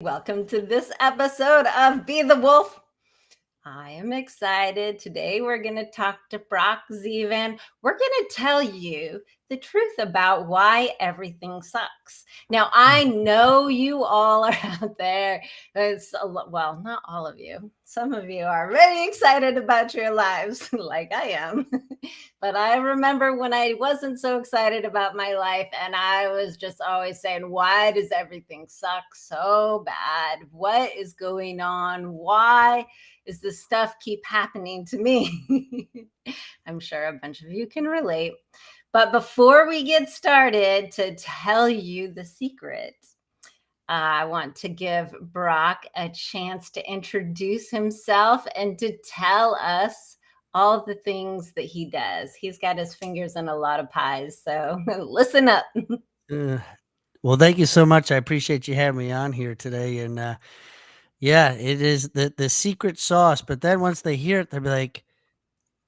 Welcome to this episode of Be the Wolf. I am excited. Today we're going to talk to Brock Zeevan. We're going to tell you the truth about why everything sucks. Now, I know you all are out there. Well, not all of you. Some of you are very excited about your lives, like I am. But I remember when I wasn't so excited about my life and I was just always saying, why does everything suck so bad? What is going on? Why is this stuff keep happening to me? I'm sure a bunch of you can relate. But before we get started to tell you the secret, I want to give Brock a chance to introduce himself and to tell us all the things that he does. He's got his fingers in a lot of pies, so listen up. Uh, well, thank you so much. I appreciate you having me on here today. And yeah, it is the secret sauce. But then once they hear it, they'll be like,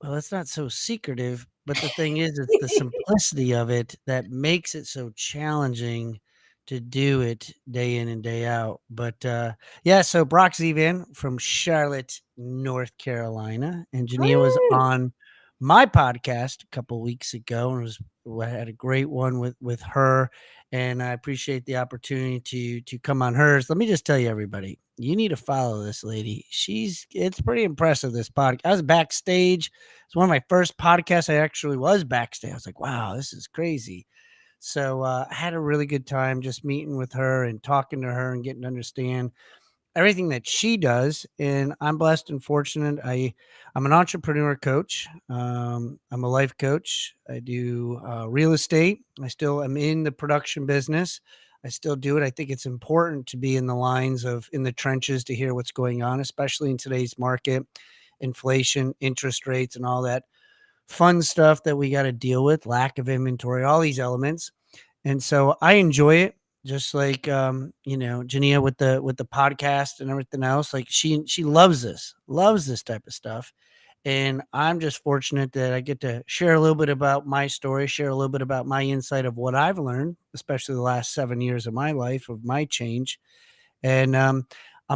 "Well, it's not so secretive." But the thing is, it's the simplicity of it that makes it so challenging to do it day in and day out. But yeah, so Brock Zeevan from Charlotte, North Carolina, and Genea was Woo! on my podcast a couple weeks ago, and I had a great one with her, and I appreciate the opportunity to come on hers. Let me just tell you, everybody, you need to follow this lady. It's pretty impressive. This podcast, I was backstage. It's one of my first podcasts. I actually was backstage. I was like, wow, this is crazy. So I had a really good time just meeting with her and talking to her and getting to understand everything that she does. And I'm blessed and fortunate. I'm an entrepreneur coach. I'm a life coach. I do real estate. I still am in the production business. I still do it. I think it's important to be in the lines of in the trenches to hear what's going on, especially in today's market, inflation, interest rates, and all that fun stuff that we got to deal with, lack of inventory, all these elements. And so I enjoy it just like Genea with the podcast and everything else. Like she loves this type of stuff. And I'm just fortunate that I get to share a little bit about my story, share a little bit about my insight of what I've learned, especially the last 7 years of my life, of my change. And I'm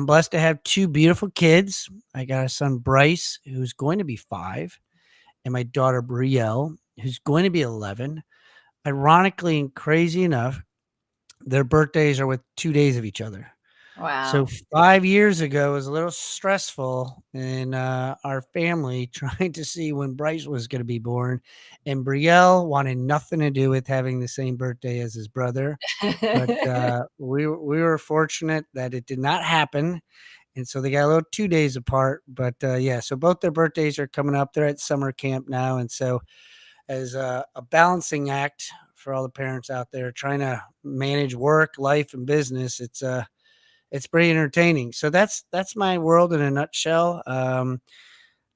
blessed to have two beautiful kids. I got a son, Bryce, who's going to be 5, and my daughter, Brielle, who's going to be 11. Ironically and crazy enough, their birthdays are with 2 days of each other. So Wow. 5 years ago was a little stressful in, our family trying to see when Bryce was gonna be born, and Brielle wanted nothing to do with having the same birthday as his brother, but, we were fortunate that it did not happen, and so they got a little 2 days apart, but, yeah, so both their birthdays are coming up. They're at summer camp now, and so as a balancing act for all the parents out there trying to manage work, life, and business, it's pretty entertaining. So that's my world in a nutshell.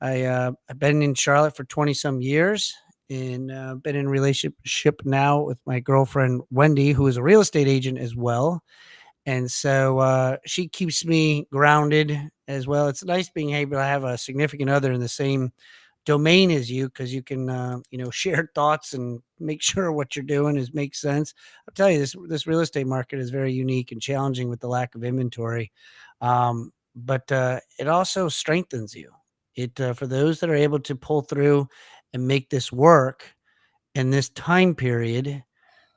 I've been in Charlotte for 20 some years and been in a relationship now with my girlfriend Wendy, who is a real estate agent as well. And so she keeps me grounded as well. It's nice being able to have a significant other in the same domain as you because you can share thoughts and make sure what you're doing is makes sense. I'll tell you, this real estate market is very unique and challenging with the lack of inventory, but it also strengthens you. It For those that are able to pull through and make this work in this time period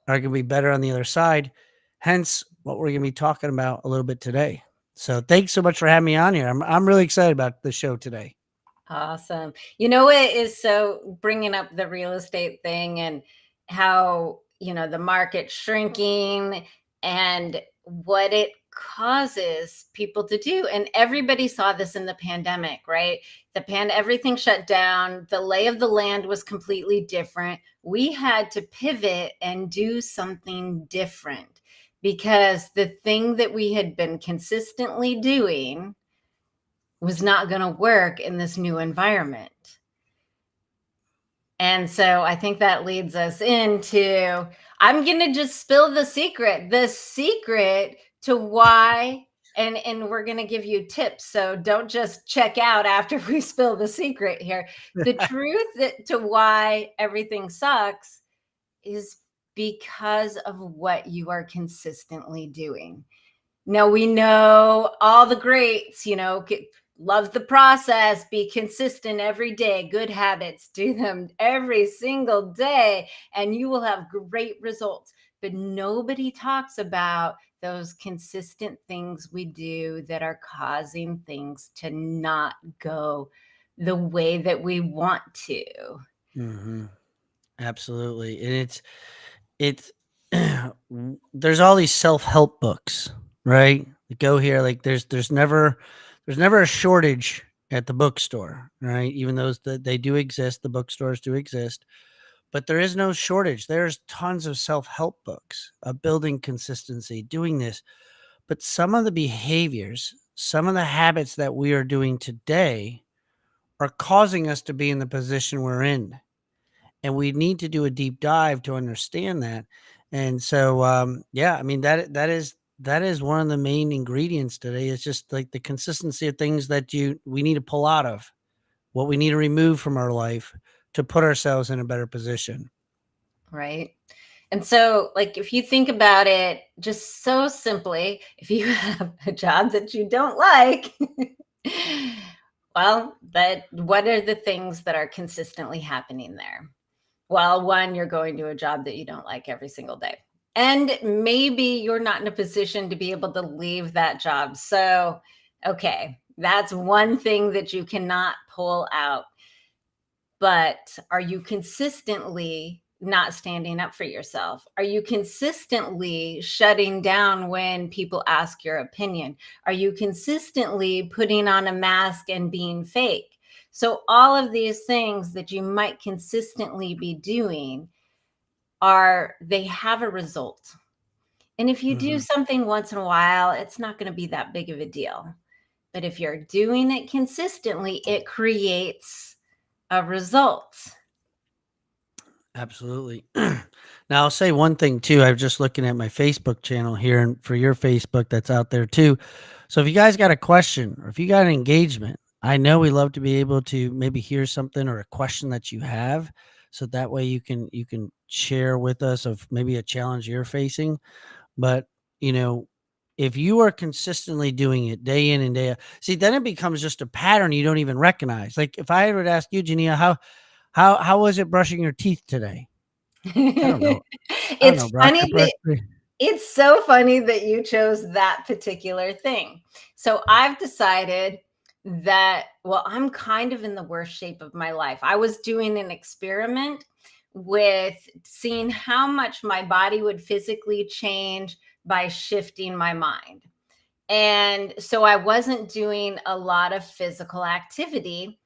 are going to be better on the other side. Hence, what we're going to be talking about a little bit today. So, thanks so much for having me on here. I'm really excited about the show today. Awesome. You know what is so bringing up the real estate thing and how, the market shrinking and what it causes people to do. And everybody saw this in the pandemic, right? Everything shut down. The lay of the land was completely different. We had to pivot and do something different because the thing that we had been consistently doing was not going to work in this new environment. And so I think that leads us into I'm going to just spill the secret to why and we're going to give you tips. So don't just check out after we spill the secret here. The truth to why everything sucks is because of what you are consistently doing. Now we know all the greats, love the process, be consistent every day, good habits, do them every single day, and you will have great results. But nobody talks about those consistent things we do that are causing things to not go the way that we want to. Hmm. Absolutely. And it's there's all these self-help books, right? That go here, like there's never a shortage at the bookstore, right? Even those that they do exist, the bookstores do exist, but there is no shortage. There's tons of self-help books of building consistency, doing this. But some of the behaviors, some of the habits that we are doing today are causing us to be in the position we're in, and we need to do a deep dive to understand that. And so, yeah, I mean that is one of the main ingredients today. Is just like the consistency of things that you we need to pull out of, what we need to remove from our life to put ourselves in a better position. Right. And so, like, if you think about it just so simply, if you have a job that you don't like, well, but what are the things that are consistently happening there? Well, one, you're going to a job that you don't like every single day. And maybe you're not in a position to be able to leave that job. So, okay, that's one thing that you cannot pull out. But are you consistently not standing up for yourself? Are you consistently shutting down when people ask your opinion? Are you consistently putting on a mask and being fake? So, all of these things that you might consistently be doing they have a result. And if you do Hmm. something once in a while, it's not going to be that big of a deal. But if you're doing it consistently, it creates a result. Absolutely. Now, I'll say one thing too. I'm just looking at my Facebook channel here, and for your Facebook that's out there too. So, if you guys got a question or if you got an engagement, I know we love to be able to maybe hear something or a question that you have, so that way you can share with us of maybe a challenge you're facing. But you know, if you are consistently doing it day in and day out, see, then it becomes just a pattern you don't even recognize. Like if I would ask you, Genea, how was it brushing your teeth today? I don't know. I don't It's know, Brock. I funny brushed that the it's so funny that you chose that particular thing. So I've decided that, well, I'm kind of in the worst shape of my life. I was doing an experiment with seeing how much my body would physically change by shifting my mind. And so I wasn't doing a lot of physical activity.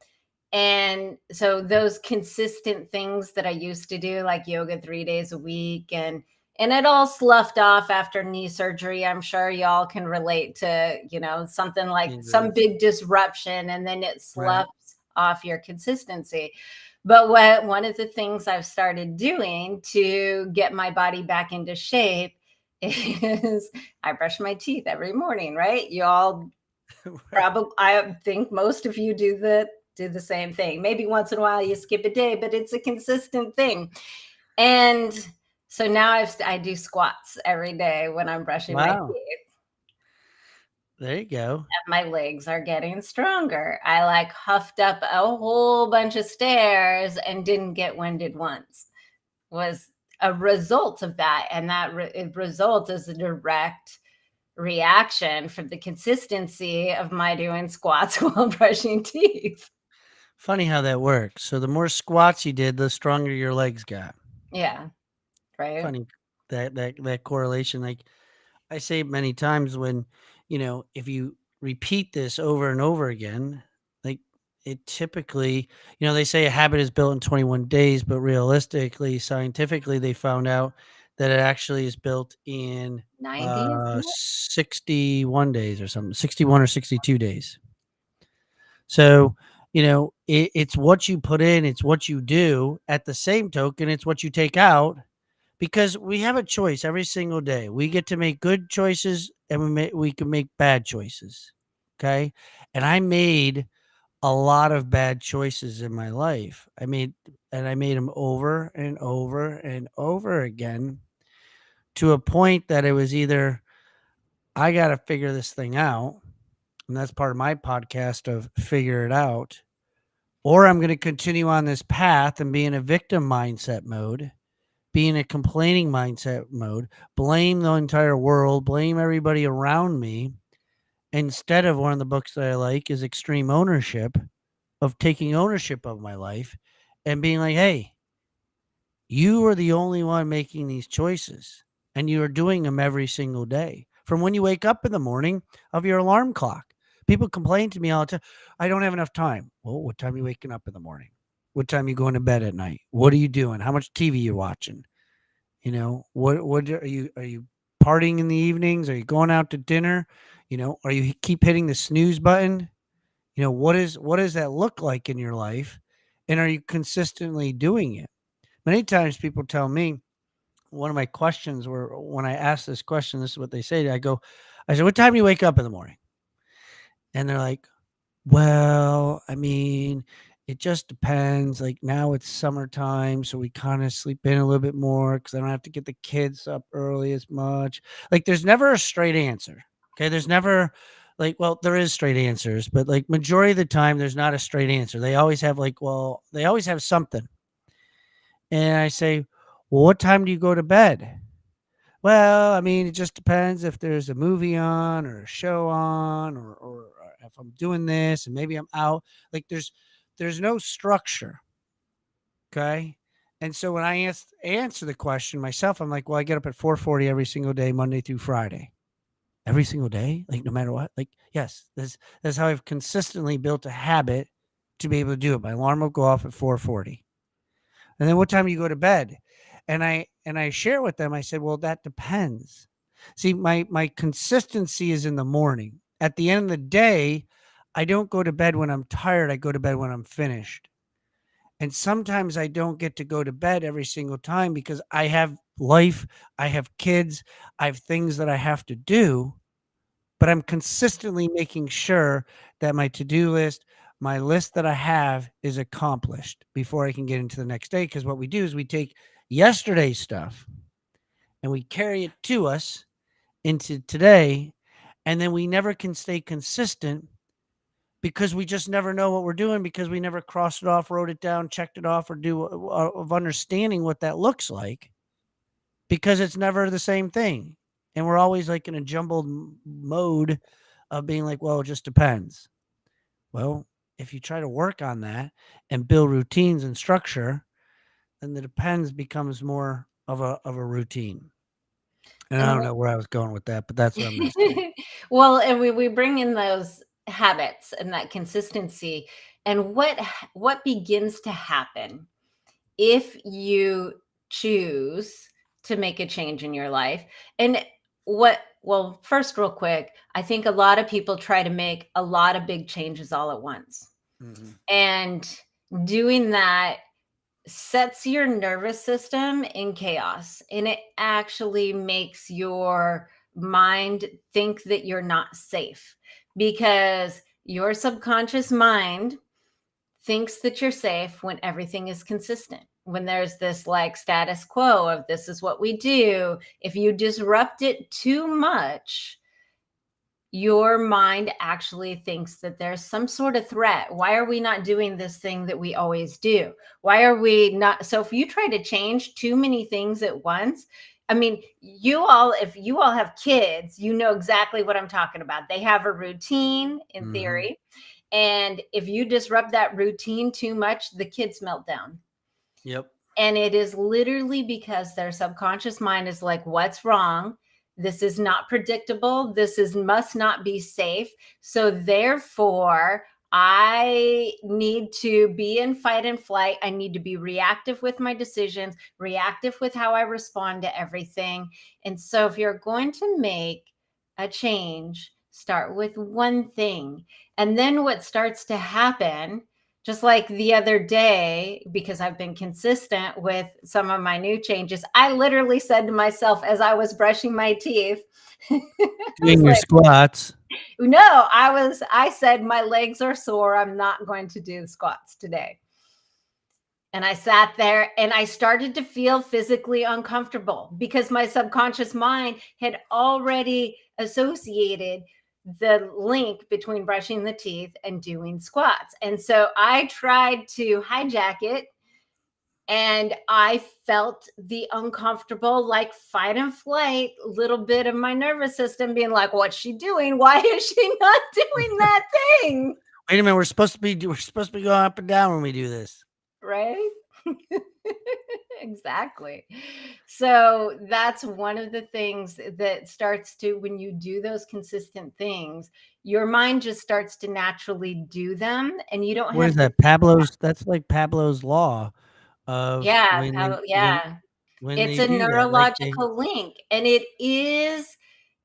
And so those consistent things that I used to do, like yoga 3 days a week, and it all sloughed off after knee surgery. I'm sure y'all can relate to, something like some injuries, big disruption and then it right? sloughs off your consistency. But one of the things I've started doing to get my body back into shape is I brush my teeth every morning, right? You all Right. probably, I think most of you do the same thing. Maybe once in a while you skip a day, but it's a consistent thing. And so now I do squats every day when I'm brushing my Wow. teeth. There you go. My legs are getting stronger. I like huffed up a whole bunch of stairs and didn't get winded once. Was a result of that, and that result is a direct reaction from the consistency of my doing squats while brushing teeth. Funny how that works. So the more squats you did, the stronger your legs got. Yeah, right. Funny that correlation. Like I say many times when, if you repeat this over and over again, like it typically, they say a habit is built in 21 days, but realistically, scientifically, they found out that it actually is built in 90, isn't it? 61 days or something, 61 or 62 days. So, it's what you put in, it's what you do. At the same token, it's what you take out, because we have a choice every single day. We get to make good choices and we can make bad choices. Okay. And I made a lot of bad choices in my life. I made them over and over and over again, to a point that it was either I got to figure this thing out. And that's part of my podcast of figure it out. Or I'm going to continue on this path and be in a victim mindset mode, be in a complaining mindset mode, blame the entire world, blame everybody around me. Instead of one of the books that I like is Extreme Ownership, of taking ownership of my life and being like, hey, you are the only one making these choices and you are doing them every single day. From when you wake up in the morning of your alarm clock. People complain to me all the time, I don't have enough time. Well, what time are you waking up in the morning? What time are you going to bed at night? What are you doing? How much TV you watching? What are you partying in the evenings? Are you going out to dinner? Are you keep hitting the snooze button? What does that look like in your life? And are you consistently doing it? Many times people tell me, one of my questions were when I ask this question, this is what they say. I said, what time do you wake up in the morning? And they're like, well, I mean, it just depends. Like now it's summertime, so we kind of sleep in a little bit more because I don't have to get the kids up early as much. Like there's never a straight answer. Okay. There's never like, well, there is straight answers, but like majority of the time, there's not a straight answer. They always have like, well, they always have something. And I say, well, what time do you go to bed? Well, I mean, it just depends if there's a movie on or a show on or if I'm doing this and maybe I'm out. Like there's no structure. Okay. And so when I answer the question myself, I'm like, well, I get up at 4:40 every single day, Monday through Friday. Every single day, like no matter what. Like, yes, that's how I've consistently built a habit to be able to do it. My alarm will go off at 4:40. And then what time do you go to bed? And I share with them, I said, well, that depends. See, my consistency is in the morning. At the end of the day, I don't go to bed when I'm tired. I go to bed when I'm finished. And sometimes I don't get to go to bed every single time because I have life, I have kids, I have things that I have to do, but I'm consistently making sure that my to-do list, my list that I have is accomplished before I can get into the next day. Because what we do is we take yesterday's stuff and we carry it to us into today, and then we never can stay consistent because we just never know what we're doing because we never crossed it off, wrote it down, checked it off, or do of understanding what that looks like because it's never the same thing. And we're always like in a jumbled mode of being like, well, it just depends. Well, if you try to work on that and build routines and structure, then the depends becomes more of a routine. And I And don't know where I was going with that, but that's what I'm going to say. well, and we bring in those habits and that consistency. And what begins to happen if you choose to make a change in your life? And well, first, real quick, I think a lot of people try to make a lot of big changes all at once. Mhm. And doing that sets your nervous system in chaos, and it actually makes your mind think that you're not safe because your subconscious mind thinks that you're safe when everything is consistent. When there's this like status quo of this is what we do, if you disrupt it too much, your mind actually thinks that there's some sort of threat. Why are we not doing this thing that we always do? Why are we not? So if you try to change too many things at once, I mean, if you all have kids, you know exactly what I'm talking about. They have a routine in Mhm. theory. And if you disrupt that routine too much, the kids melt down. Yep. And it is literally because their subconscious mind is like, what's wrong? This is not predictable. Must not be safe. So therefore, I need to be in fight and flight. I need to be reactive with my decisions, reactive with how I respond to everything. And so if you're going to make a change, start with one thing. And then what starts to happen, just like the other day, because I've been consistent with some of my new changes, I literally said to myself as I was brushing my teeth, I was Doing your like, squats. no, I said, my legs are sore. I'm not going to do squats today. And I sat there and I started to feel physically uncomfortable because my subconscious mind had already associated the link between brushing the teeth and doing squats. And so I tried to hijack it, and I felt the uncomfortable, like fight and flight, little bit of my nervous system being like, what's she doing? Why is she not doing that thing? Wait a minute, we're supposed to be going up and down when we do this. Right? Exactly. So that's one of the things that starts to, when you do those consistent things, your mind just starts to naturally do them, and you don't What is have to that? think about. That's like Pablo's law of Yeah, when they yeah. when It's they a do that, like they neurological link, and it is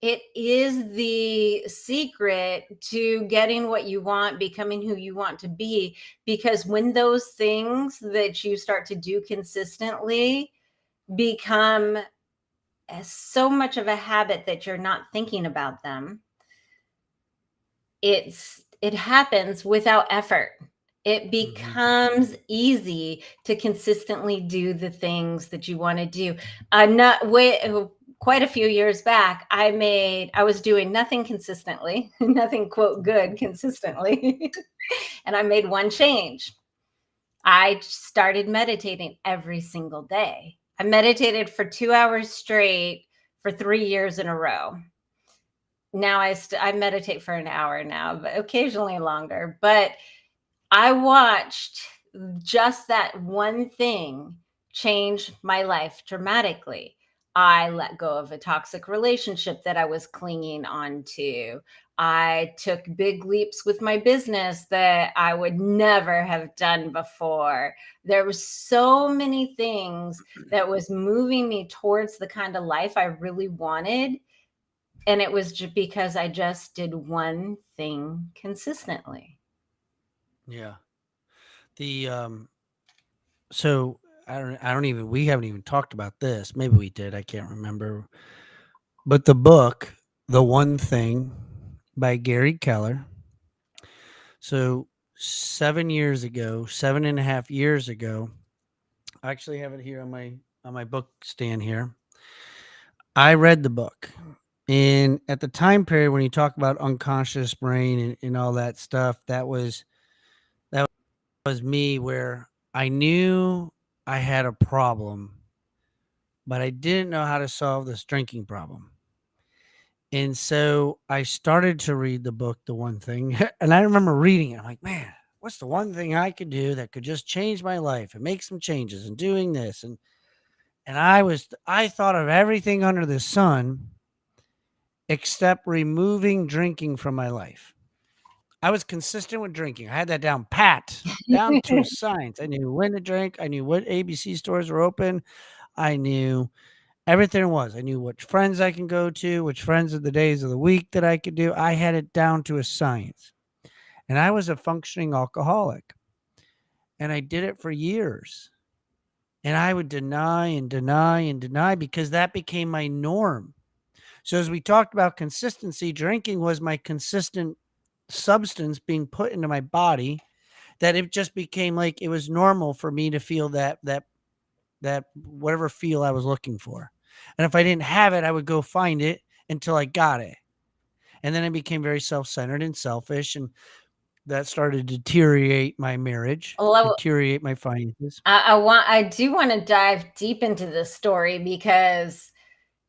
the secret to getting what you want, becoming who you want to be, because when those things that you start to do consistently become so much of a habit that you're not thinking about them, it happens without effort. It Mhm. becomes easy to consistently do the things that you want to do. Not wait, quite a few years back, I was doing nothing consistently, nothing quote good consistently, and I made one change. I started meditating every single day. I meditated for 2 hours straight for 3 years in a row. Now I meditate for an hour now, but occasionally longer. But I watched just that one thing change my life dramatically. I let go of a toxic relationship that I was clinging on to. I took big leaps with my business that I would never have done before. There were so many things that was moving me towards the kind of life I really wanted, and it was just because I just did one thing consistently. Yeah. The so I don't even we haven't even talked about this. Maybe we did. I can't remember. But the book, The One Thing by Gary Keller. So 7 years ago, 7.5 years ago, I actually have it here on my book stand here. I read the book. And at the time period when you talk about unconscious brain and all that stuff, that was me where I knew I had a problem, but I didn't know how to solve this drinking problem. And so I started to read the book, The One Thing, and I remember reading it. I'm like, man, what's the one thing I could do that could just change my life and make some changes and doing this? And I thought of everything under the sun except removing drinking from my life. I was consistent with drinking. I had that down pat, down to a science. I knew when to drink. I knew what ABC stores were open. I knew everything was. I knew which friends I can go to, which friends of the days of the week that I could do. I had it down to a science. And I was a functioning alcoholic. And I did it for years. And I would deny and deny and deny because that became my norm. So as we talked about consistency, drinking was my consistent substance being put into my body, that it just became like it was normal for me to feel that whatever feel I was looking for. And if I didn't have it, I would go find it until I got it. And then I became very self-centered and selfish, and that started to deteriorate my marriage, Well, deteriorate my finances. I do want to dive deep into this story because,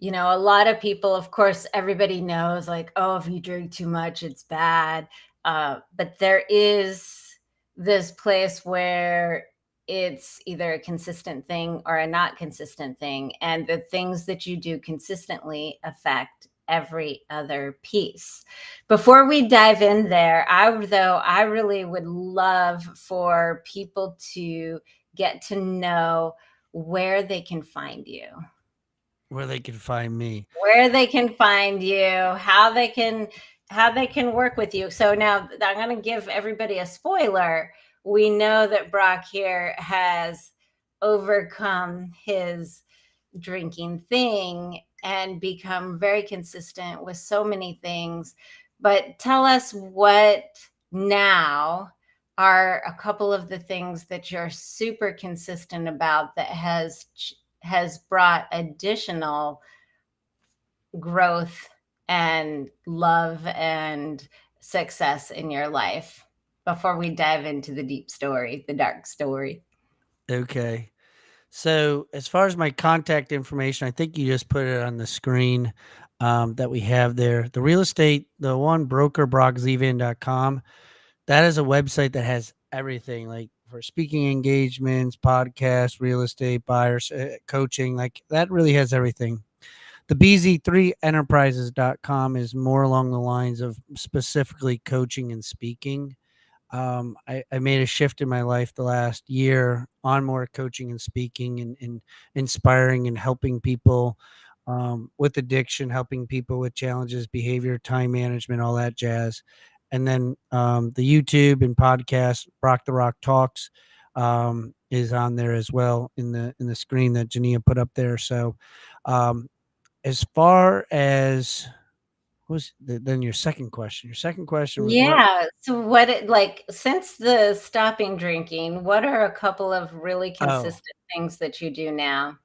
a lot of people, of course, everybody knows, like, oh, if you drink too much, it's bad. But there is this place where it's either a consistent thing or a not consistent thing. And the things that you do consistently affect every other piece. Before we dive in there, I really would love for people to get to know where they can find you, Where they can find me. how they can work with you. So now I'm going to give everybody a spoiler. We know that Brock here has overcome his drinking thing and become very consistent with so many things. But tell us what now are a couple of the things that you're super consistent about that has brought additional growth and love and success in your life before we dive into the deep story, the dark story? Okay. So, as far as my contact information, I think you just put it on the screen that we have there. The real estate, the one broker, brockzeevan.com, that is a website that has everything like for speaking engagements, podcasts, real estate, buyers, coaching. Like that really has everything. The BZ3enterprises.com is more along the lines of specifically coaching and speaking. I made a shift in my life the last year on more coaching and speaking and inspiring and helping people with addiction, helping people with challenges, behavior, time management, all that jazz. And then the YouTube and podcast, Brock the Rock Talks, is on there as well in the screen that Genea put up there. So, um, as far as then your second question? Your second question was what? Yeah. So what it like since the stopping drinking, what are a couple of really Oh, consistent things that you do now?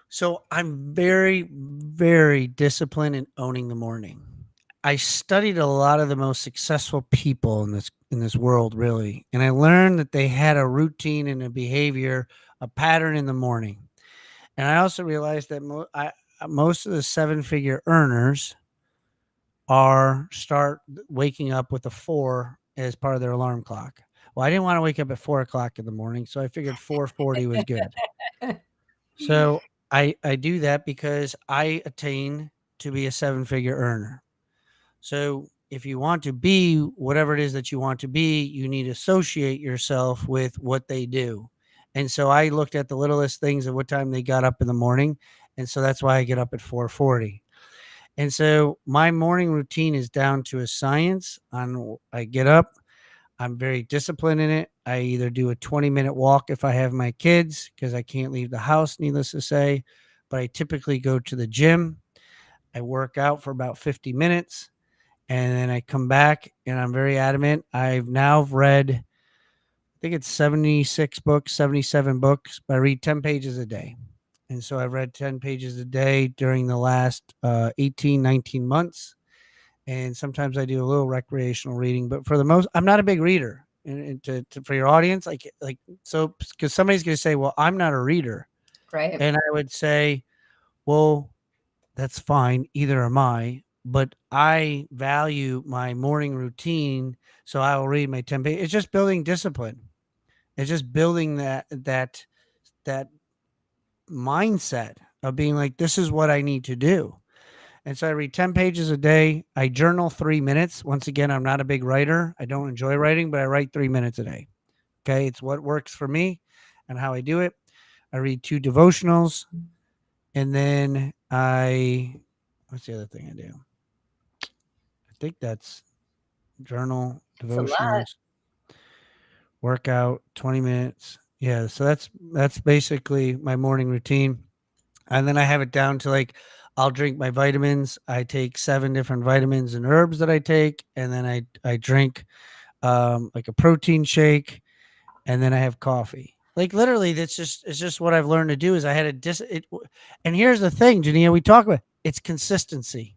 so I'm very, very disciplined in owning the morning. I studied a lot of the most successful people in this world, really, and I learned that they had a routine and a behavior, a pattern in the morning. And I also realized that most of the seven-figure earners are start waking up with a 4 as part of their alarm clock. Well, I didn't wanna wake up at 4 o'clock in the morning, so I figured 4:40 was good. So, I do that because I attain to be a seven-figure earner. So, if you want to be whatever it is that you want to be, you need to associate yourself with what they do. And so I looked at the littlest things at what time they got up in the morning, and so that's why I get up at 4:40. And so my morning routine is down to a science on I get up, I'm very disciplined in it. I either do a 20-minute walk if I have my kids because I can't leave the house, needless to say, but I typically go to the gym. I work out for about 50 minutes and then I come back and I'm very adamant. I've now read, I think it's 76 books, 77 books, but I read 10 pages a day. And so I've read 10 pages a day during the last 18, 19 months, and sometimes I do a little recreational reading, but for the most, I'm not a big reader. And for your audience, so because somebody's going to say, "Well, I'm not a reader," Right. and I would say, "Well, that's fine. Either am I." But I value my morning routine, so I will read my 10 pages. It's just building discipline. It's just building that mindset of being like, "This is what I need to do." And so I read 10 pages a day. I journal 3 minutes. Once again, I'm not a big writer. I don't enjoy writing, but I write 3 minutes a day. Okay. It's what works for me and how I do it. I read two devotionals. And then what's the other thing I do? I think that's journal, It's a lot. devotionals, workout, 20 minutes. Yeah. So that's basically my morning routine. And then I have it down to like I'll drink my vitamins. I take 7 different vitamins and herbs that I take, and then I drink like a protein shake, and then I have coffee. Like literally, that's just it's just what I've learned to do. Is I had a and here's the thing, Jania, we talk about it's consistency.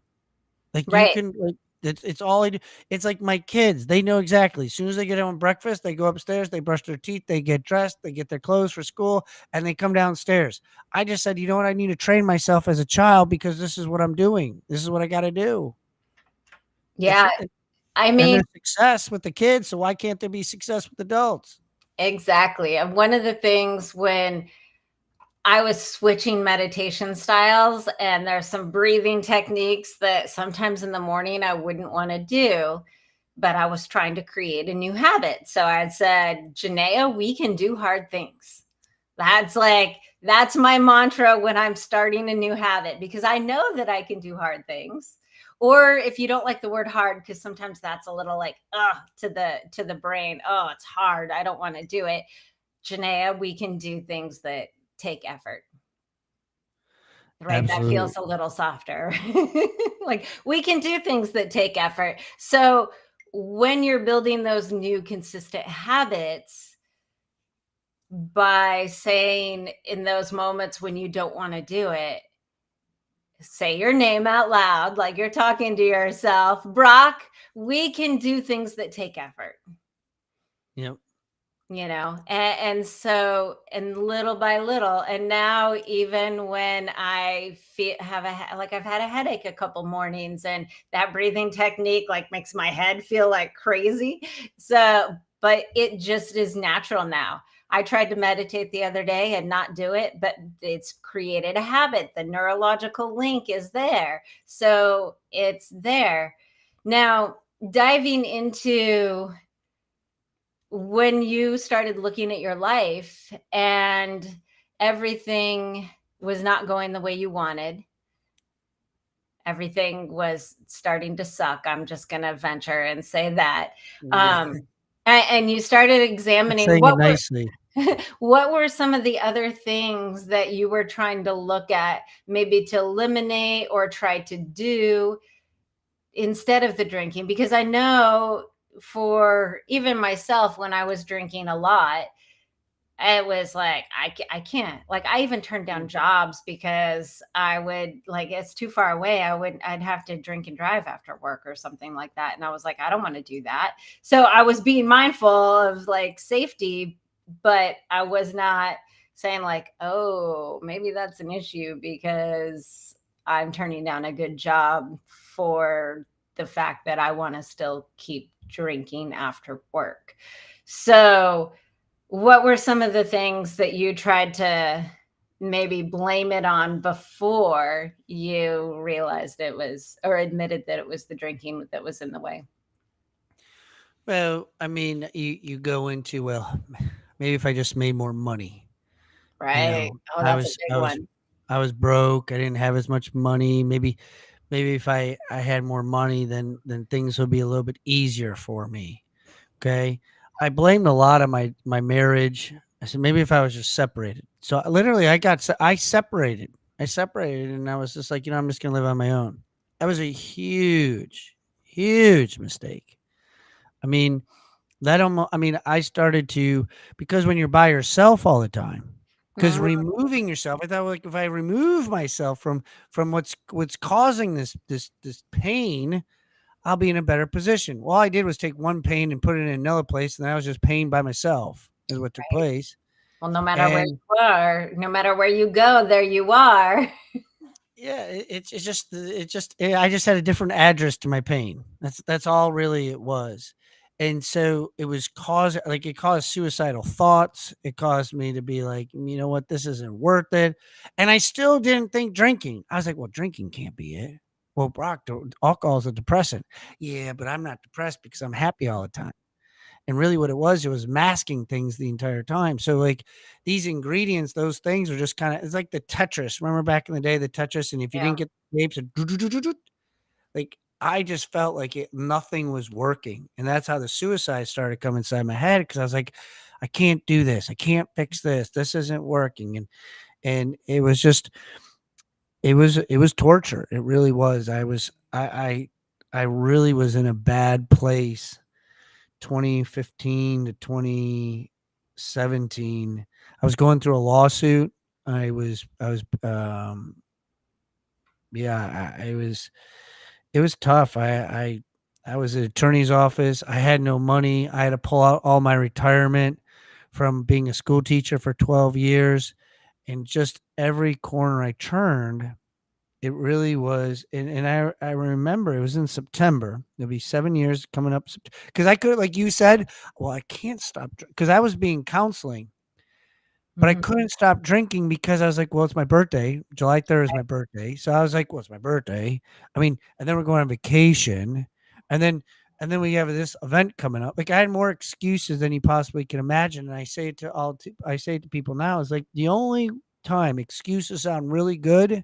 Like you Right. can like it's all I do. It's like my kids. They know exactly. As soon as they get home breakfast, they go upstairs, they brush their teeth, they get dressed, they get their clothes for school, and they come downstairs. I just said, you know what? I need to train myself as a child because this is what I'm doing. This is what I got to do. It's Yeah. I and mean, there's success with the kids, so why can't there be success with adults? exactly. And one of the things when I was switching meditation styles, and there's some breathing techniques that sometimes in the morning I wouldn't want to do, but I was trying to create a new habit. So I said, Genea, we can do hard things. That's my mantra when I'm starting a new habit because I know that I can do hard things. Or if you don't like the word hard, because sometimes that's a little like, to the brain, oh, it's hard. I don't want to do it. Genea, we can do things that take effort. Right, that Absolutely. feels a little softer. Like, we can do things that take effort. So, when you're building those new consistent habits, by saying in those moments when you don't wanna do it, say your name out loud like you're talking to yourself. Brock, we can do things that take effort. Yep. And so, and little by little, and now even when I feel like I've had a headache a couple mornings, and that breathing technique like makes my head feel like crazy. So but it just is natural now. I tried to meditate the other day and not do it, but it's created a habit. The neurological link is there, so it's there. Now, diving into when you started looking at your life and everything was not going the way you wanted, everything was starting to suck. I'm just going to venture and say that. Yeah. Um, and you started That's examining saying it nicely. what were some of the other things that you were trying to look at, maybe to eliminate or try to do instead of the drinking? Because I know for even myself, when I was drinking a lot, it was like I can't, like, I even turned down jobs because I would, like, it's too far away. I'd have to drink and drive after work or something like that, and I was like, I don't want to do that. So I was being mindful of like safety, but I was not saying like, oh, maybe that's an issue because I'm turning down a good job for the fact that I want to still keep drinking after work. So what were some of the things that you tried to maybe blame it on before you realized it was, or admitted that it was the drinking that was in the way? Well, I mean, you go into, well, maybe if I just made more money, you Right. know, Oh, that's a big one. I was broke. I didn't have as much money. Maybe if I had more money, then things would be a little bit easier for me. Okay. I blamed a lot of my marriage. I said maybe if I was just separated. So literally, I separated. I separated, and I was just like, I'm just gonna live on my own. That was a huge, huge mistake. I mean, I started to, because when you're by yourself all the time, because Mhm. removing yourself, I thought, like, if I remove myself from what's causing this pain, I'll be in a better position. Well, all I did was take one pain and put it in another place, and I was just pain by myself is what took place. Well, no matter where And you are, no matter where you go, there you are. yeah, I just had a different address to my pain. That's all really it was. And so it caused suicidal thoughts. It caused me to be like, you know what, this isn't worth it. And I still didn't think drinking. I was like, well, drinking can't be it. Well, Brock, alcohol is a depressant. Yeah, but I'm not depressed because I'm happy all the time. And really what it was masking things the entire time. So like these ingredients, those things are just kind of, it's like the Tetris. Remember back in the day, the Tetris, and if you Yeah. didn't get the shapes, like I just felt like nothing was working. And that's how the suicide started coming inside my head. Cause I was like, I can't do this. I can't fix this. This isn't working. And it was just, it was torture. It really was. I really was in a bad place 2015 to 2017. I was going through a lawsuit. I was yeah, it was tough. I was at attorney's office. I had no money. I had to pull out all my retirement from being a school teacher for 12 years, and just every corner I turned, it really was. And I remember it was in September. It'll be 7 years coming up. Because I could, like you said, well, I can't stop because I was being counseling, but I Mhm. couldn't stop drinking because I was like, well, it's my birthday. July 3rd is my birthday. So I was like, well, it's my birthday. I mean, and then we're going on vacation. And then we have this event coming up. Like I had more excuses than you possibly can imagine. And I say it to people now, is like the only time excuses sound really good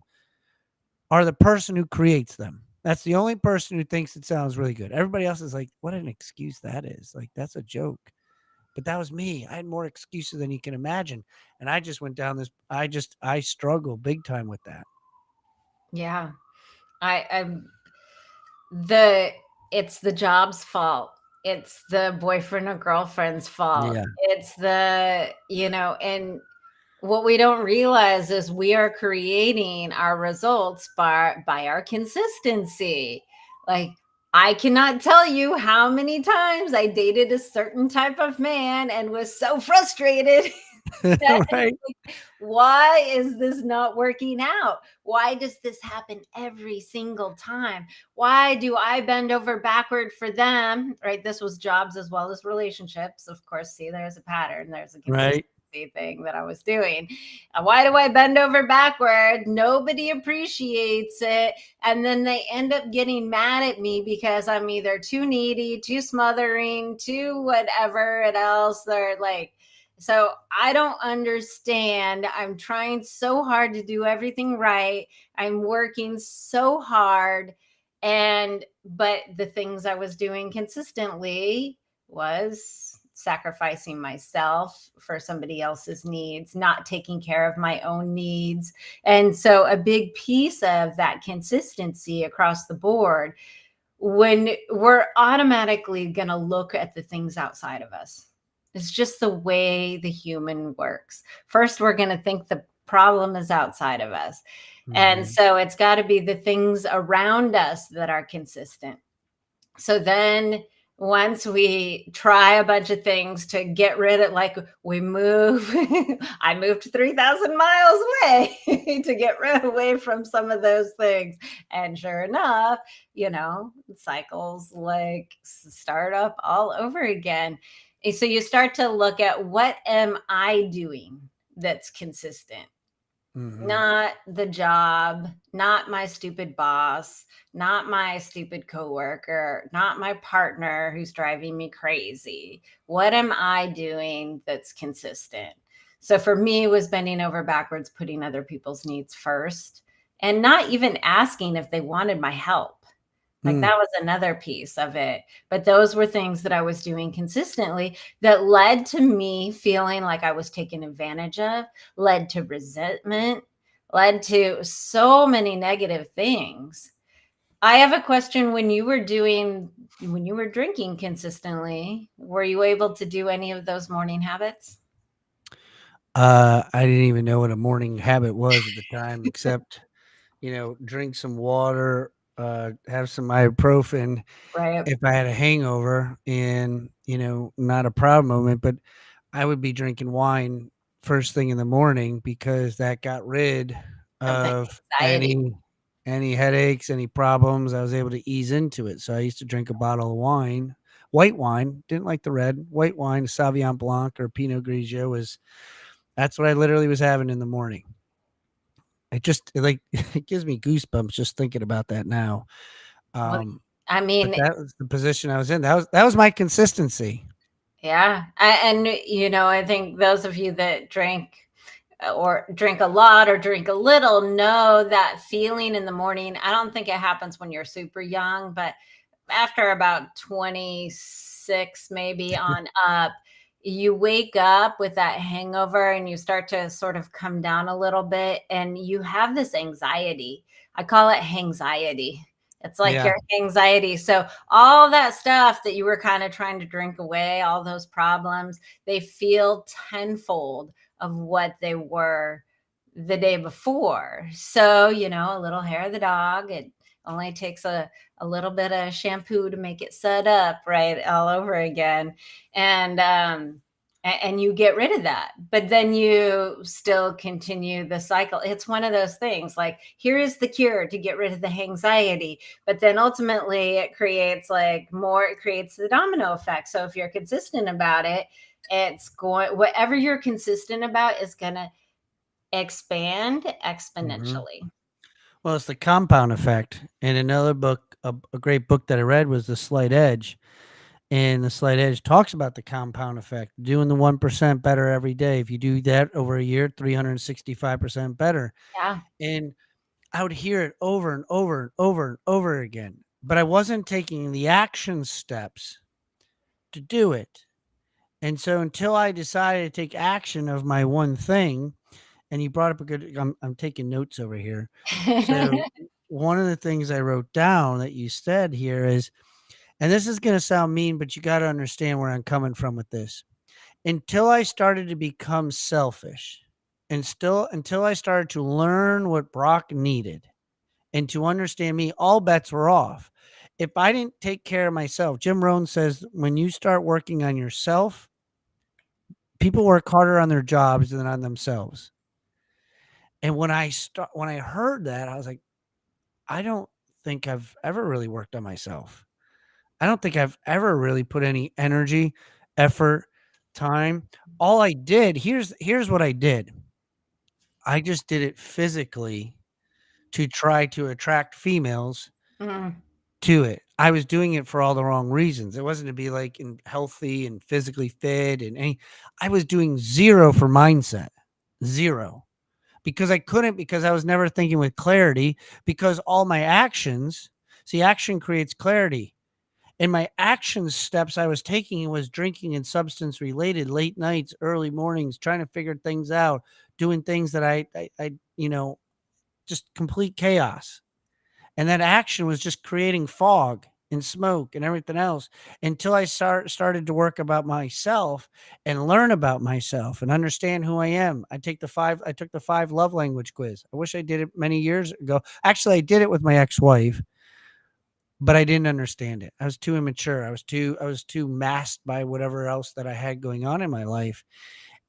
are the person who creates them. That's the only person who thinks it sounds really good. Everybody else is like, what an excuse that is. Like, that's a joke. But that was me. I had more excuses than you can imagine. And I just went down I struggle big time with that. Yeah. I'm the it's the job's fault. It's the boyfriend or girlfriend's fault. Yeah. It's the, and what we don't realize is we are creating our results by our consistency. Like, I cannot tell you how many times I dated a certain type of man and was so frustrated that, Right, why is this not working out? Why does this happen every single time? Why do I bend over backward for them? Right? This was jobs as well as relationships. Of course, see, there's a pattern, there's a right, consistency thing that I was doing. Why do I bend over backward? Nobody appreciates it. And then they end up getting mad at me because I'm either too needy, too smothering, too whatever it else. They're like, so I don't understand. I'm trying so hard to do everything right. I'm working so hard. But the things I was doing consistently was sacrificing myself for somebody else's needs, not taking care of my own needs. And so a big piece of that consistency across the board, when we're automatically going to look at the things outside of us. It's just the way the human works. First, we're going to think the problem is outside of us. And mhm, so it's got to be the things around us that are consistent. So then once we try a bunch of things to get rid of, like, we move, I moved 3,000 miles away to get rid away from some of those things. And sure enough, cycles like start up all over again. And so you start to look at, what am I doing that's consistent? mhm, Not the job, not my stupid boss, not my stupid coworker, not my partner who's driving me crazy. What am I doing that's consistent? So for me, it was bending over backwards, putting other people's needs first, and not even asking if they wanted my help. Like, mm, that was another piece of it. But those were things that I was doing consistently that led to me feeling like I was taken advantage of, led to resentment, led to so many negative things. I have a question. When you were drinking consistently, were you able to do any of those morning habits? I didn't even know what a morning habit was at the time, except, drink some water, have some ibuprofen Right. if I had a hangover and, not a proud moment, but I would be drinking wine first thing in the morning because that got rid Of the of anxiety. any headaches, any problems. I was able to ease into it. So I used to drink a bottle of wine, white wine, didn't like the red, white wine, Sauvignon Blanc or Pinot Grigio was that's what I literally was having in the morning. Like it gives me goosebumps just thinking about that now. Well, Um, I but mean, that was the position I was in. That was my consistency. yeah. And, I think those of you that or drink a lot or drink a little know that feeling in the morning. I don't think it happens when you're super young, but after about 26 maybe on up, you wake up with that hangover and you start to sort of come down a little bit and you have this anxiety. I call it hangxiety. It's like Yeah. your anxiety. So all that stuff that you were kind of trying to drink away, all those problems, they feel tenfold of what they were the day before. So, a little hair of the dog. It only takes a little bit of shampoo to make it set up right all over again. And you get rid of that, but then you still continue the cycle. It's one of those things, like, here is the cure to get rid of the anxiety, but then ultimately it creates the domino effect. So if you're consistent about it, whatever you're consistent about is going to expand Mhm. exponentially. Well, it's the compound effect. And another book, a great book that I read was The Slight Edge. And The Slight Edge talks about the compound effect, doing the 1% better every day. If you do that over a year, 365% better. Yeah. And I would hear it over and over and over and over again, but I wasn't taking the action steps to do it. And so until I decided to take action of my one thing, and you brought up a good I'm taking notes over here. So one of the things I wrote down that you said here is, and this is going to sound mean, but you got to understand where I'm coming from with this. Until I started to become selfish. and still until I started to learn what Brock needed and to understand me, all bets were off. If I didn't take care of myself, Jim Rohn says when you start working on yourself, people work harder on their jobs than on themselves. And when I heard that, I was like, I don't think I've ever really worked on myself. I don't think I've ever really put any energy, effort, time. All I did, here's what I did. I just did it physically to try to attract females Mm. to it. I was doing it for all the wrong reasons. It wasn't to be like healthy and physically fit and I was doing zero for mindset. Zero. Because I couldn't, because I was never thinking with clarity, because all my actions, see, action creates clarity. And my action steps I was taking was drinking and substance related, late nights, early mornings, trying to figure things out, doing things that I just complete chaos. And that action was just creating fog and smoke and everything else until I started to work about myself and learn about myself and understand who I am. I took the 5 love language quiz. I wish I did it many years ago. Actually, I did it with my ex-wife, but I didn't understand it. I was too immature. I was too masked by whatever else that I had going on in my life.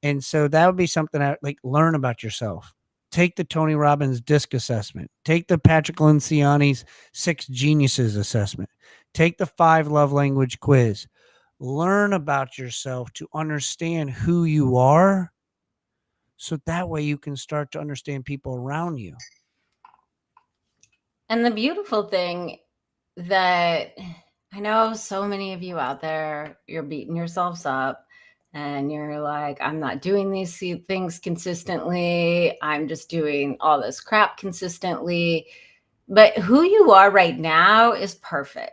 And so that would be something I like, learn about yourself. Take the Tony Robbins DISC assessment. Take the Patrick Lenciani's 6 Geniuses assessment. Take the 5 love language quiz. Learn about yourself to understand who you are so that way you can start to understand people around you. And the beautiful thing that I know so many of you out there, you're beating yourselves up and you're like, I'm not doing these things consistently. I'm just doing all this crap consistently. But who you are right now is perfect.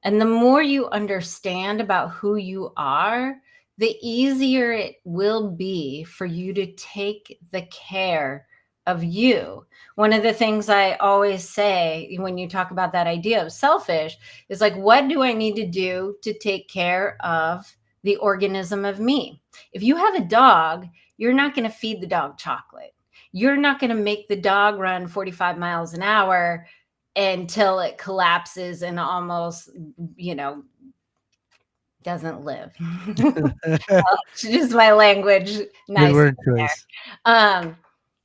And the more you understand about who you are, the easier it will be for you to take the care of you. One of the things I always say when you talk about that idea of selfish is like, what do I need to do to take care of the organism of me? If you have a dog, you're not going to feed the dog chocolate. You're not going to make the dog run 45 miles an hour until it collapses and almost, you know, doesn't live. Just my language, Good nice word there. choice.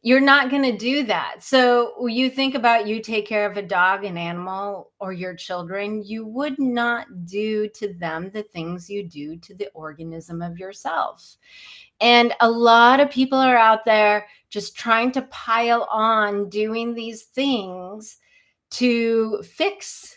You're not going to do that. So you think about, you take care of a dog, an animal, or your children, you would not do to them the things you do to the organism of yourself. And a lot of people are out there just trying to pile on doing these things to fix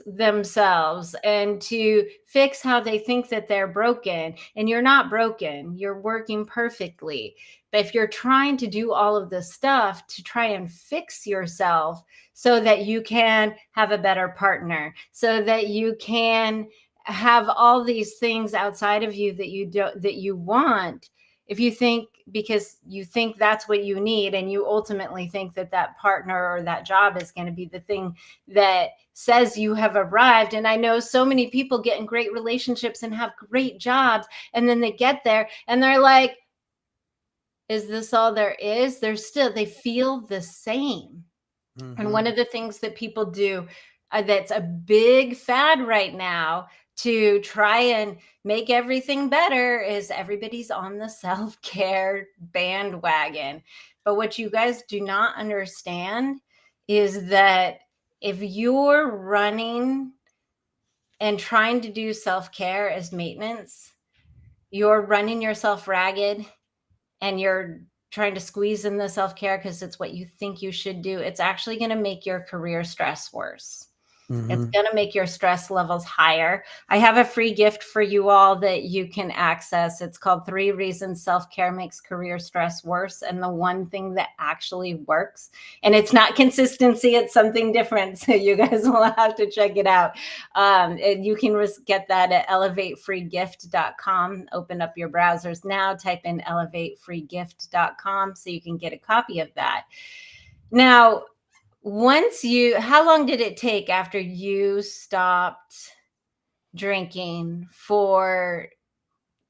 themselves and to fix how they think that they're broken. And you're not broken, you're working perfectly. But if you're trying to do all of this stuff to try and fix yourself so that you can have a better partner, so that you can have all these things outside of you that you want, if you think, because you think that's what you need, and you ultimately think that that partner or that job is going to be the thing that says you have arrived. And I know so many people get in great relationships and have great jobs, and then they get there and they're like, is this all there is? They feel the same. And one Mhm. of the things that people do, that's a big fad right now to try and make everything better, is everybody's on the self-care bandwagon. But what you guys do not understand is that if you're running and trying to do self-care as maintenance, you're running yourself ragged, and you're trying to squeeze in the self-care because it's what you think you should do. It's actually going to make your career stress worse. It's Mhm. going to make your stress levels higher. I have a free gift for you all that you can access. It's called 3 Reasons Self-Care Makes Career Stress Worse. And the one thing that actually works, and it's not consistency, it's something different. So you guys will have to check it out. And you can get that at elevatefreegift.com. Open up your browsers now, type in elevatefreegift.com so you can get a copy of that. Now, how long did it take after you stopped drinking for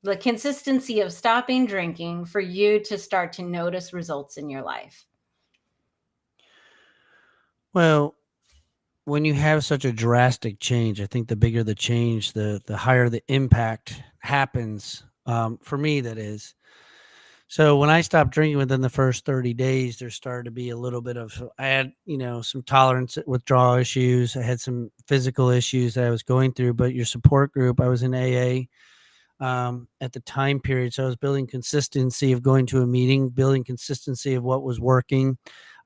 The consistency of stopping drinking for you to start to notice results in your life. Well, when you have such a drastic change, I think the bigger the change, the higher the impact happens. For me, that is. So when I stopped drinking within the first 30 days, there started to be a little bit of, I had, some tolerance withdrawal issues. I had some physical issues that I was going through, but your support group, I was in AA at the time period. So I was building consistency of going to a meeting, building consistency of what was working.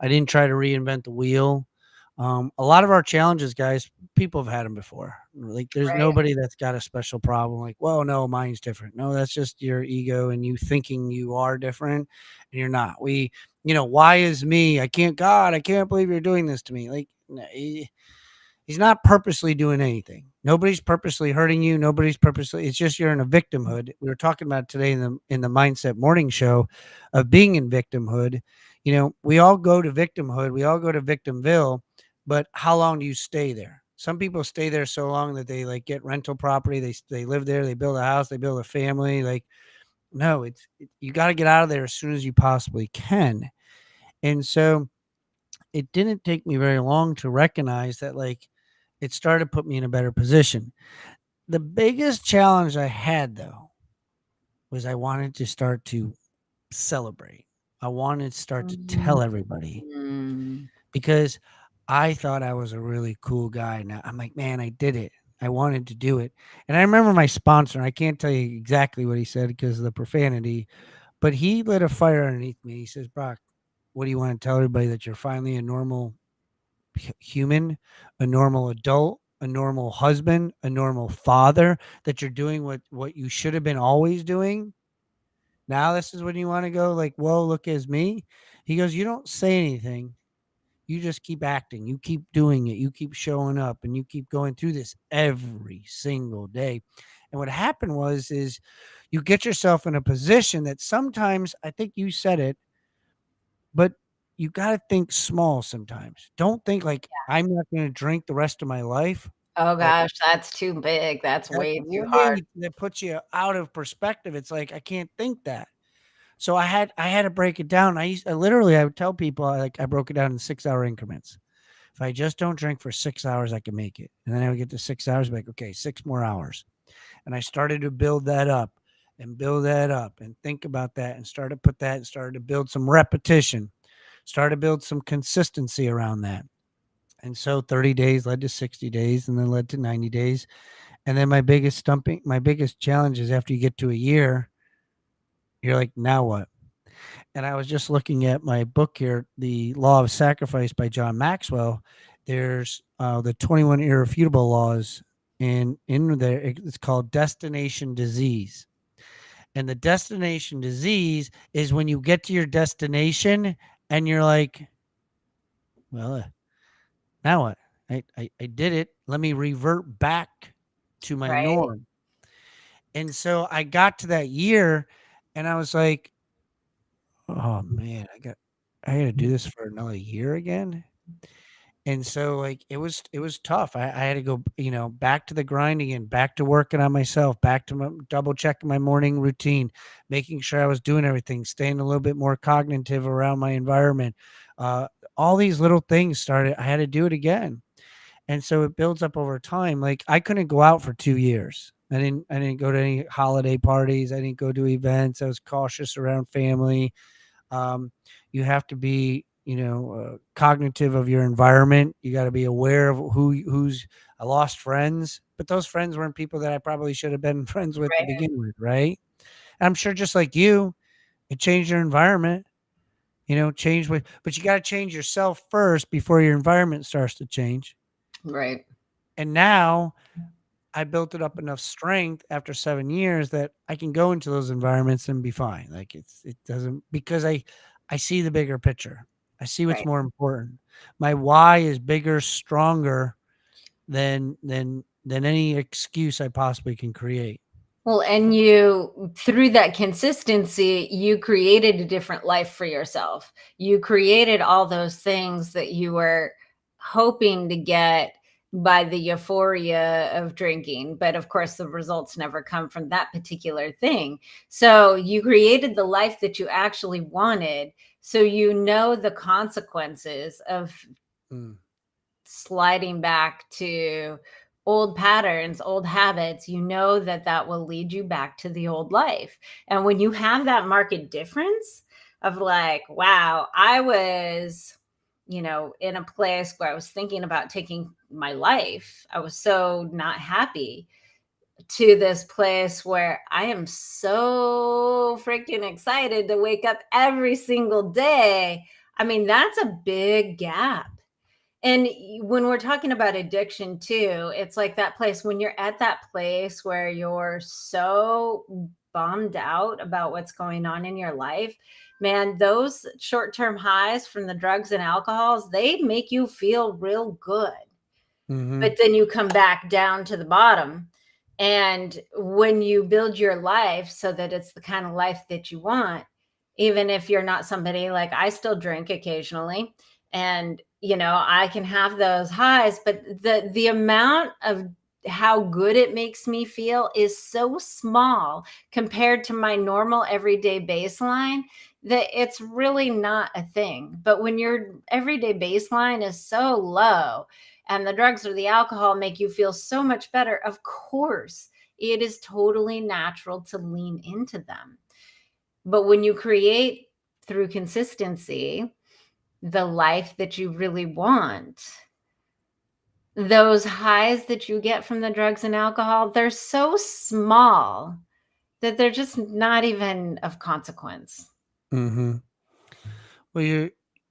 I didn't try to reinvent the wheel. A lot of our challenges, guys, people have had them before. Like, there's Right. nobody that's got a special problem. Like, well, no, mine's different. No, that's just your ego and you thinking you are different, and you're not. Why is me? God, I can't believe you're doing this to me. Like, he's not purposely doing anything. Nobody's purposely hurting you. Nobody's purposely. It's just you're in a victimhood. We were talking about today in the Mindset Morning Show of being in victimhood. We all go to victimhood. We all go to victimville, but how long do you stay there? Some people stay there so long that they like get rental property. They live there. They build a house. They build a family. Like, no, you got to get out of there as soon as you possibly can. And so it didn't take me very long to recognize that, like, it started to put me in a better position. The biggest challenge I had, though, was I wanted to start to celebrate. I wanted to start to tell everybody Mm. because I thought I was a really cool guy. Now I'm like, man, I did it. I wanted to do it. And I remember my sponsor, I can't tell you exactly what he said because of the profanity, but he lit a fire underneath me. He says, Brock, what do you want to tell everybody, that you're finally a normal human, a normal adult, a normal husband, a normal father, that you're doing what you should have been always doing? Now this is when you want to go like, whoa, look as me. He goes, you don't say anything. You just keep acting. You keep doing it. You keep showing up and you keep going through this every single day. And what happened is you get yourself in a position that sometimes, I think you said it, but you got to think small sometimes. Don't think like, I'm not going to drink the rest of my life. Oh Like, gosh, that's too big. That's that's way too hard. way that puts you out of perspective. It's like, I can't think that. So I had to break it down. I would tell people, I broke it down in 6-hour increments. If I just don't drink for 6 hours, I can make it. And then I would get to 6 hours, be like, okay, 6 more hours. And I started to build that up and build that up and think about that and started to put that and started to build some repetition, started to build some consistency around that. And so 30 days led to 60 days and then led to 90 days. And then my biggest challenge is after you get to a year, you're like, now what? And I was just looking at my book here, The Law of Sacrifice by John Maxwell. There's the 21 irrefutable laws, and in there it's called destination disease. And the destination disease is when you get to your destination and you're like, well, now what? I did it. Let me revert back to my Right. norm. And so I got to that year and I was like, oh man, I got to do this for another year again. And so, like, it was tough. I had to go, back to the grind again, back to working on myself, back to double checking my morning routine, making sure I was doing everything, staying a little bit more cognitive around my environment. Uh, all these little things started. I had to do it again, and so it builds up over time. Like, I couldn't go out for 2 years. I didn't go to any holiday parties. I didn't go to events. I was cautious around family. um, you have to be, cognitive of your environment. You got to be aware of who's. I lost friends, but those friends weren't people that I probably should have been friends with to Right. begin with, right? And I'm sure just like you, it changed your environment. Change what, but you got to change yourself first before your environment starts to change. Right. And now I built it up enough strength after 7 years that I can go into those environments and be fine. Like, it doesn't, because I see the bigger picture. I see what's Right. more important. My why is bigger, stronger than any excuse I possibly can create. Well, and you, through that consistency, you created a different life for yourself. You created all those things that you were hoping to get by the euphoria of drinking. But of course, the results never come from that particular thing. So you created the life that you actually wanted. So you know the consequences of Mm. sliding back to old patterns, old habits. You know that that will lead you back to the old life. And when you have that market difference of like, wow, I was, in a place where I was thinking about taking my life, I was so not happy, to this place where I am so freaking excited to wake up every single day. I mean, that's a big gap. And when we're talking about addiction too, it's like that place when you're at that place where you're so bummed out about what's going on in your life, man, those short-term highs from the drugs and alcohols, they make you feel real good. Mm-hmm. But then you come back down to the bottom. And when you build your life so that it's the kind of life that you want, even if you're not somebody like I still drink occasionally, and I can have those highs, but the amount of how good it makes me feel is so small compared to my normal everyday baseline that it's really not a thing. But when your everyday baseline is so low and the drugs or the alcohol make you feel so much better, of course, it is totally natural to lean into them. But when you create through consistency the life that you really want, those highs that you get from the drugs and alcohol, they're so small that they're just not even of consequence. Mm-hmm. Well,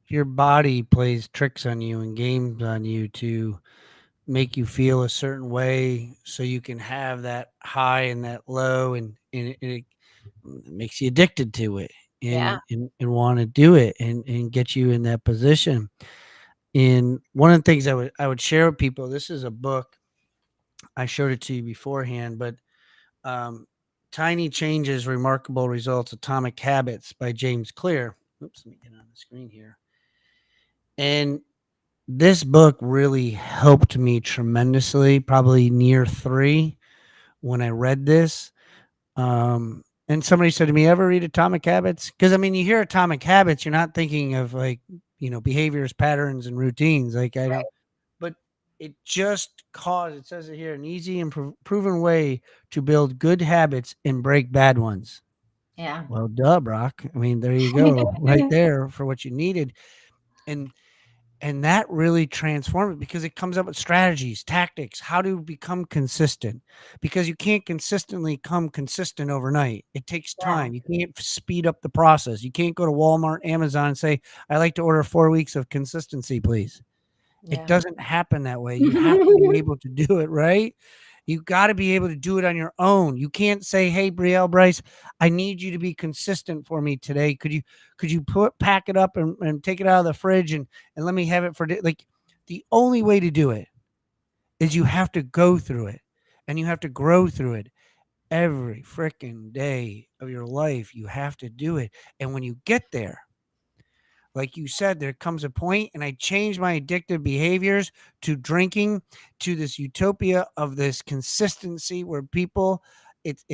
your body plays tricks on you and games on you to make you feel a certain way, so you can have that high and that low, and it makes you addicted to it, Yeah. and want to do it, and get you in that position. And one of the things I would share with people, this is a book. I showed it to you beforehand, but um, Tiny Changes, Remarkable Results: Atomic Habits by James Clear. Oops, let me get on the screen here. And this book really helped me tremendously, probably near 3 when I read this. And somebody said to me, "Ever read Atomic Habits?" Because I mean, you hear Atomic Habits, you're not thinking of like, behaviors, patterns, and routines. Like I don't, Right. but it just caused. It says it here: an easy and proven way to build good habits and break bad ones. Yeah. Well, duh, Brock. I mean, there you go, right there for what you needed. And that really transformed it, because it comes up with strategies, tactics, how to become consistent, because you can't consistently come consistent overnight. It takes Yeah. time. You can't speed up the process. You can't go to Walmart, Amazon, and say, "I like to order 4 weeks of consistency, please." It Yeah. doesn't happen that way. You have to be able to do it, right? You got to be able to do it on your own. You can't say, "Hey, Brielle Bryce, I need you to be consistent for me today. Could you pack it up and take it out of the fridge and let me have it for like." The only way to do it is you have to go through it, and you have to grow through it every freaking day of your life. You have to do it. And when you get there, like you said, there comes a point, and I changed my addictive behaviors to drinking, to this utopia of this consistency where people, it's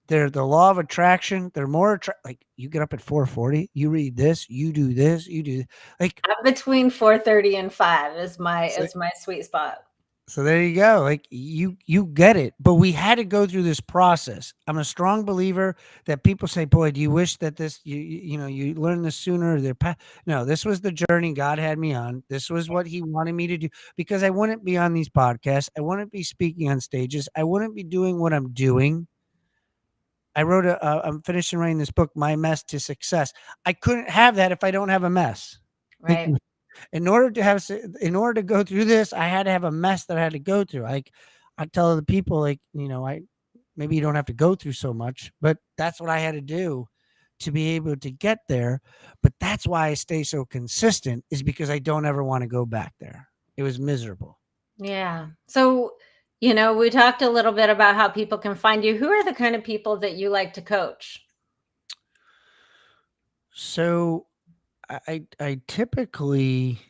they're the law of attraction. They're more like, you get up at 4:40, you read this, you do this, you do like. I'm between 4:30 and 5 is my So, sweet spot. so there you go. Like you get it. But we had to go through this process. I'm a strong believer that people say, "Boy, do you wish that this you learned this sooner?" No, this was the journey God had me on. This was what He wanted me to do, because I wouldn't be on these podcasts. I wouldn't be speaking on stages. I wouldn't be doing what I'm doing. I'm finishing writing this book, My Mess to Success. I couldn't have that if I don't have a mess. Like, Right. in order to go through this, I had to have a mess that I had to go through. Like, I tell other people, like, I maybe you don't have to go through so much, but that's what I had to do to be able to get there. But that's why I stay so consistent, is because I don't ever want to go back there. It was miserable. Yeah. So, we talked a little bit about how people can find you. Who are the kind of people that you like to coach? So I typically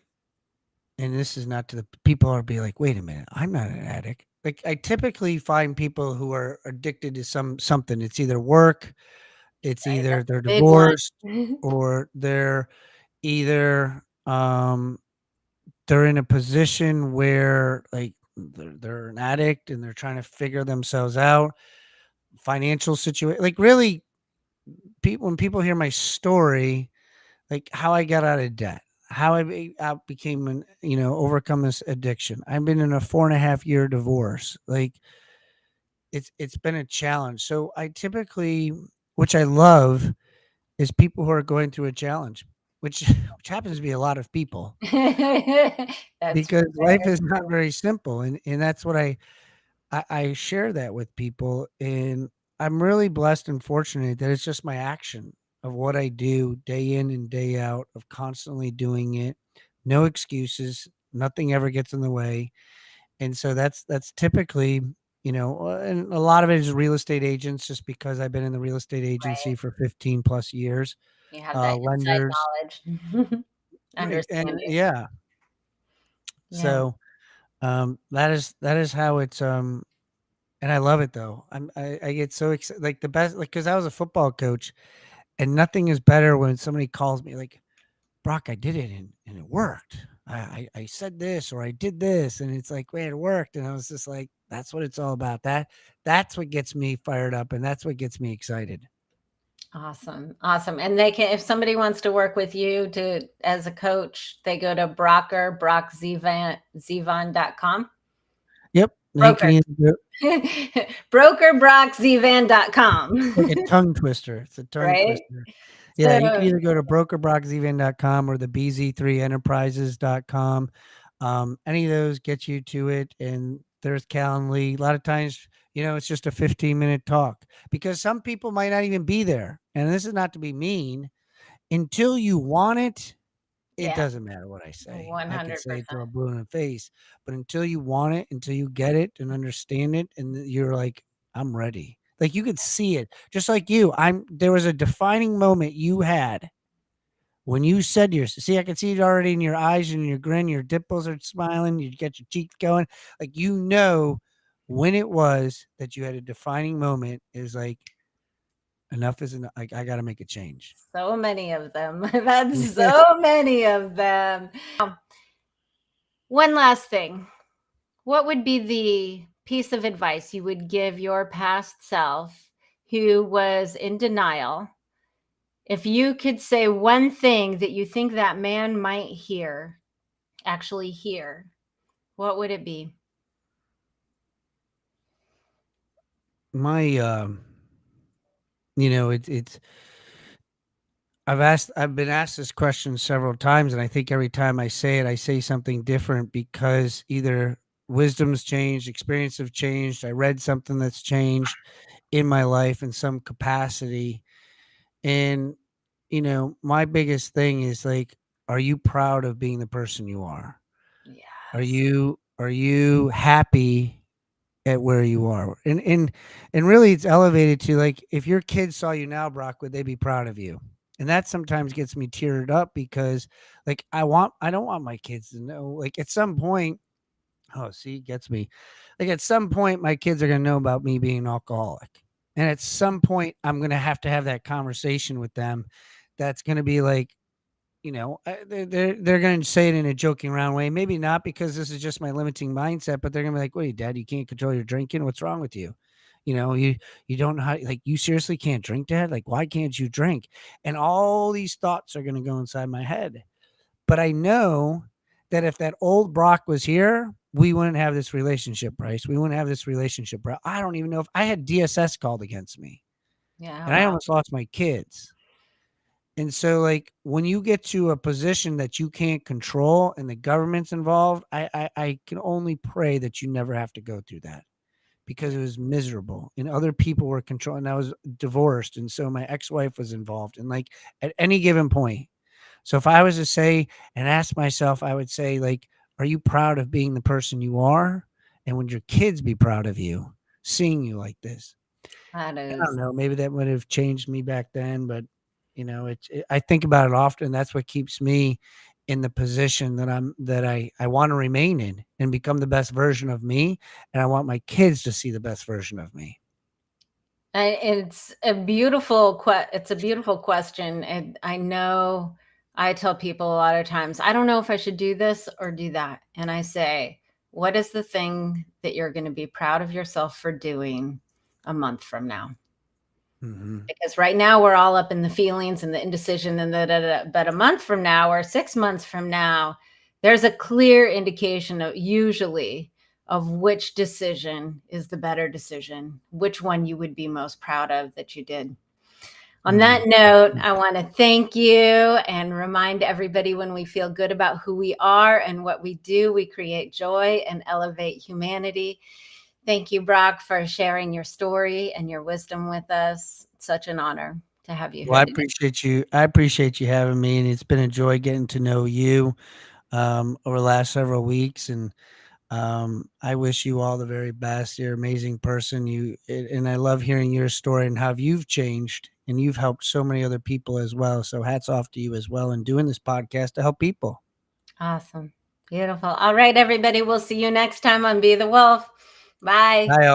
and this is not to the people are be like, wait a minute, I'm not an addict. Like I typically find people who are addicted to something. It's either work, it's Right, either that's they're a big one. divorced, or they're either they're in a position where like they're an addict and they're trying to figure themselves out, financial situation. Like really, people when people hear my story, like how I got out of debt, how I became an overcome this addiction. I've been in a 4.5 year divorce. Like it's been a challenge. So I typically, which I love, is people who are going through a challenge, which which happens to be a lot of people That's because life very is not true. very simple, and that's what I share that with people, and I'm really blessed and fortunate that it's just my action of what I do day in and day out of constantly doing it. No excuses, nothing ever gets in the way. And so that's typically, and a lot of it is real estate agents just because I've been in the real estate agency Right. for 15 plus years. You have that Lenders, inside knowledge, right, and understanding. yeah. Yeah. So that is how it's and I love it though. I get so excited, like the best, like because I was a football coach, and nothing is better when somebody calls me like, Brock, I did it and it worked. I said this or I did this, and it's like, wait, it worked, and I was just like, that's what it's all about. That's what gets me fired up, and that's what gets me excited. Awesome. Awesome. And they can, if somebody wants to work with you to as a coach, they go to Brock Zeevan.com. Yep, they can Broker. either do like a BrokerBrockZevan.com. tongue twister. It's a tongue Right? twister. Yeah, you can So either go to brokerbrockzevan.com or the bz3enterprises.com. Any of those get you to it. And there's Calendly. A lot of times, it's just a 15-minute talk because some people might not even be there. And this is not to be mean. Until you want it, it yeah, doesn't matter what I say. I could say it 100%. till I'm blue in the face, but until you want it, until you get it and understand it, and you're like, I'm ready. Like you could see it, just like you. There was a defining moment you had when you said to yourself, see, I can see it already in your eyes and your grin, your dimples are smiling, you get your cheeks going. Like, when it was that you had a defining moment is like, enough is enough. Like, I got to make a change. So many of them. That's so many of them. One last thing. What would be the piece of advice you would give your past self who was in denial? If you could say one thing that you think that man might actually hear, what would it be? My, it's, I've been asked this question several times, and I think every time I say it, I say something different because either wisdom's changed, experience have changed, I read something that's changed in my life in some capacity. And, my biggest thing is like, are you proud of being the person you are? Yes. Are you happy at where you are? And really it's elevated to like, if your kids saw you now, Brock, would they be proud of you? And that sometimes gets me teared up because like I don't want my kids to know, like at some point, oh, see, it gets me. Like at some point my kids are going to know about me being an alcoholic. And at some point I'm going to have that conversation with them that's going to be like, they're going to say it in a joking around way. Maybe not because this is just my limiting mindset, but they're going to be like, "Wait, Dad, you can't control your drinking. What's wrong with you? You don't know how. Like, you seriously can't drink, Dad. Like, why can't you drink?" And all these thoughts are going to go inside my head. But I know that if that old Brock was here, we wouldn't have this relationship, Bryce. We wouldn't have this relationship, bro. I don't even know if I had DSS called against me, Yeah. and I Wow. almost lost my kids. And so, like, when you get to a position that you can't control and the government's involved, I can only pray that you never have to go through that because Yeah. it was miserable and other people were controlling. I was divorced. And so my ex wife was involved. And like at any given point, so if I was to say and ask myself, I would say, like, are you proud of being the person you are? And would your kids be proud of you seeing you like this? That I don't is. know, maybe that would have changed me back then, but, I think about it often, that's what keeps me in the position that I want to remain in and become the best version of me. And I want my kids to see the best version of me. It's a beautiful question, and I know I tell people a lot of times, I don't know if I should do this or do that. And I say, what is the thing that you're going to be proud of yourself for doing a month from now? Hmm. Because right now we're all up in the feelings and the indecision and but a month from now or 6 months from now, there's a clear indication of usually of which decision is the better decision, which one you would be most proud of that you did. On that Hmm. note, I want to thank you and remind everybody, when we feel good about who we are and what we do, we create joy and elevate humanity. Thank you, Brock, for sharing your story and your wisdom with us. It's such an honor to have you Well, here I today. appreciate you. I appreciate you having me, and it's been a joy getting to know you over the last several weeks. And I wish you all the very best. You're an amazing person. And I love hearing your story and how you've changed and you've helped so many other people as well. So hats off to you as well in doing this podcast to help people. Awesome. Beautiful. All right, everybody. We'll see you next time on Be the Wolf. Bye. Bye.